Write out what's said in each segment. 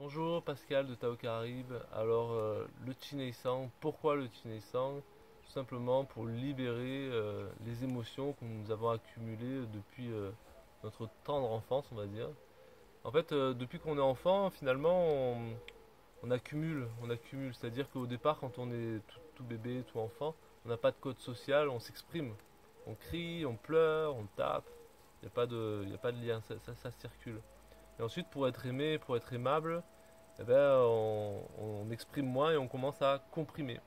Bonjour Pascal de Tao Caraïbes. Alors le Chineisang, pourquoi le Chineisang? Tout simplement pour libérer les émotions que nous avons accumulées depuis notre tendre enfance, on va dire. En fait, depuis qu'on est enfant, finalement, on accumule. C'est-à-dire qu'au départ, quand on est tout bébé, tout enfant, on n'a pas de code social, on s'exprime. On crie, on pleure, on tape. Il n'y a pas de lien, ça circule. Et ensuite, pour être aimé, pour être aimable, eh ben, on exprime moins et on commence à comprimer.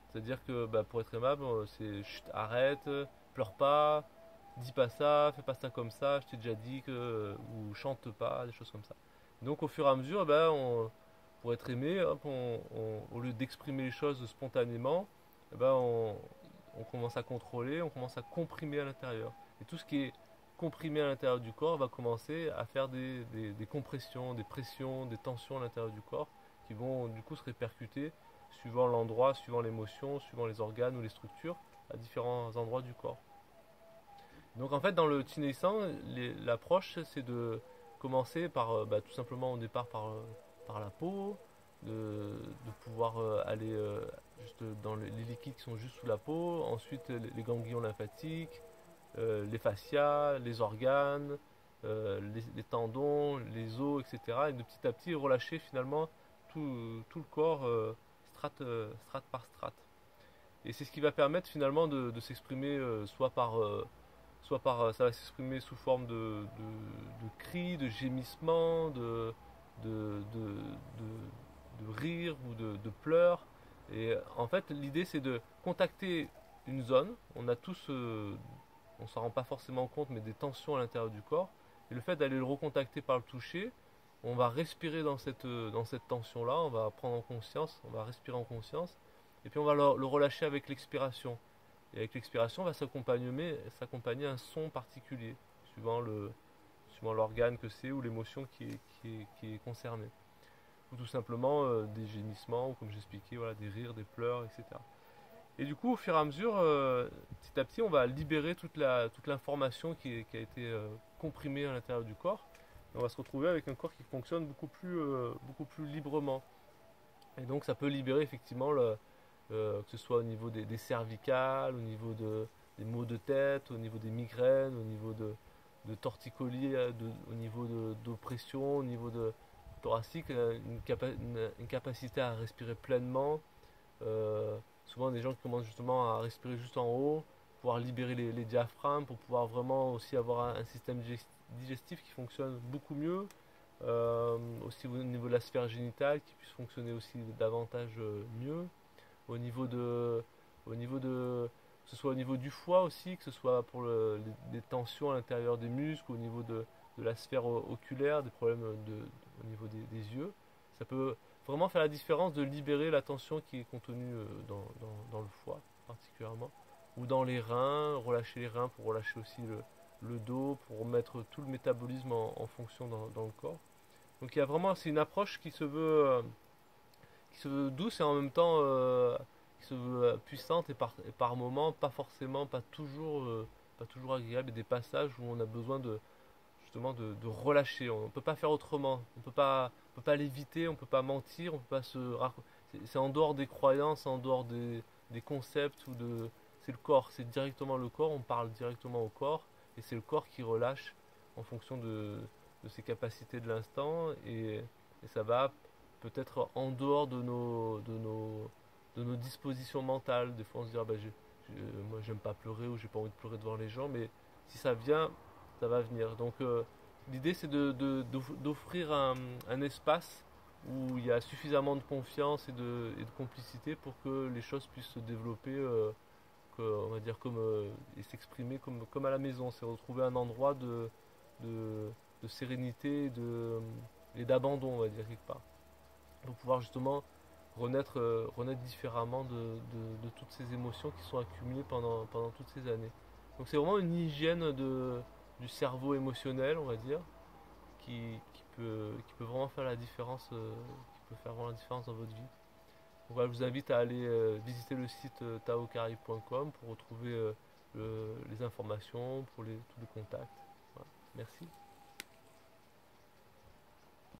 C'est-à-dire que bah, pour être aimable, c'est chut, arrête, pleure pas, dis pas ça, fais pas ça comme ça, je t'ai déjà dit que. Ou chante pas, des choses comme ça. Donc au fur et à mesure, pour être aimé, hop, au lieu d'exprimer les choses spontanément, on commence à contrôler, on commence à comprimer à l'intérieur. Et tout ce qui est comprimé à l'intérieur du corps va commencer à faire des compressions, des pressions, des tensions à l'intérieur du corps qui vont du coup se répercuter suivant l'endroit, suivant l'émotion, suivant les organes ou les structures à différents endroits du corps. Donc en fait dans le Chinese-san, l'approche c'est de commencer par tout simplement au départ par la peau, de pouvoir aller juste dans les liquides qui sont juste sous la peau, ensuite les ganglions lymphatiques, les fascias, les organes, les tendons, les os, etc. Et de petit à petit relâcher finalement tout le corps strate par strate. Et c'est ce qui va permettre finalement de s'exprimer ça va s'exprimer sous forme de cris, de gémissements, de rires ou de pleurs. Et en fait, l'idée c'est de contacter une zone. On a tous, on s'en rend pas forcément compte, mais des tensions à l'intérieur du corps. Et le fait d'aller le recontacter par le toucher, on va respirer dans cette tension-là, on va prendre en conscience, on va respirer en conscience, et puis on va le relâcher avec l'expiration. Et avec l'expiration, va s'accompagner un son particulier, suivant l'organe que c'est ou l'émotion qui est concernée. Ou tout simplement des gémissements, ou comme j'expliquais, voilà, des rires, des pleurs, etc. Et du coup, au fur et à mesure, petit à petit, on va libérer toute l'information qui a été comprimée à l'intérieur du corps. Et on va se retrouver avec un corps qui fonctionne beaucoup plus librement. Et donc, ça peut libérer effectivement que ce soit au niveau des cervicales, au niveau des maux de tête, au niveau des migraines, au niveau de torticolis, au niveau d'oppression, au niveau de thoracique, une capacité à respirer pleinement. Souvent des gens qui commencent justement à respirer juste en haut, pouvoir libérer les diaphragmes, pour pouvoir vraiment aussi avoir un système digestif qui fonctionne beaucoup mieux. Aussi au niveau de la sphère génitale qui puisse fonctionner aussi davantage mieux au niveau de que ce soit au niveau du foie aussi, que ce soit pour les tensions à l'intérieur des muscles, au niveau de la sphère oculaire, des problèmes au niveau des yeux. Ça peut vraiment faire la différence de libérer la tension qui est contenue dans le foie particulièrement, ou dans les reins, relâcher les reins pour relâcher aussi le dos, pour mettre tout le métabolisme en fonction dans le corps. Donc il y a vraiment, c'est une approche qui se veut douce et en même temps qui se veut puissante et par moments pas toujours agréable, et des passages où on a besoin justement de relâcher. On ne peut pas faire autrement. On peut pas l'éviter, on ne peut pas mentir, on peut pas c'est en dehors des croyances, en dehors des concepts c'est le corps, c'est directement le corps, on parle directement au corps et c'est le corps qui relâche en fonction de ses capacités de l'instant et ça va peut-être en dehors de nos dispositions mentales. Des fois on se dit moi j'aime pas pleurer ou j'ai pas envie de pleurer devant les gens, mais si ça vient, ça va venir. Donc l'idée c'est d'offrir un espace où il y a suffisamment de confiance et de complicité pour que les choses puissent se développer, on va dire et s'exprimer comme à la maison. C'est retrouver un endroit de, de sérénité et d'abandon, on va dire quelque part, pour pouvoir justement renaître différemment de toutes ces émotions qui sont accumulées pendant toutes ces années. Donc c'est vraiment une hygiène du cerveau émotionnel, on va dire, qui peut vraiment faire la différence, qui peut faire vraiment la différence dans votre vie. Donc voilà, je vous invite à aller visiter le site taocaribe.com pour retrouver les informations, pour tous les contacts. Voilà. Merci.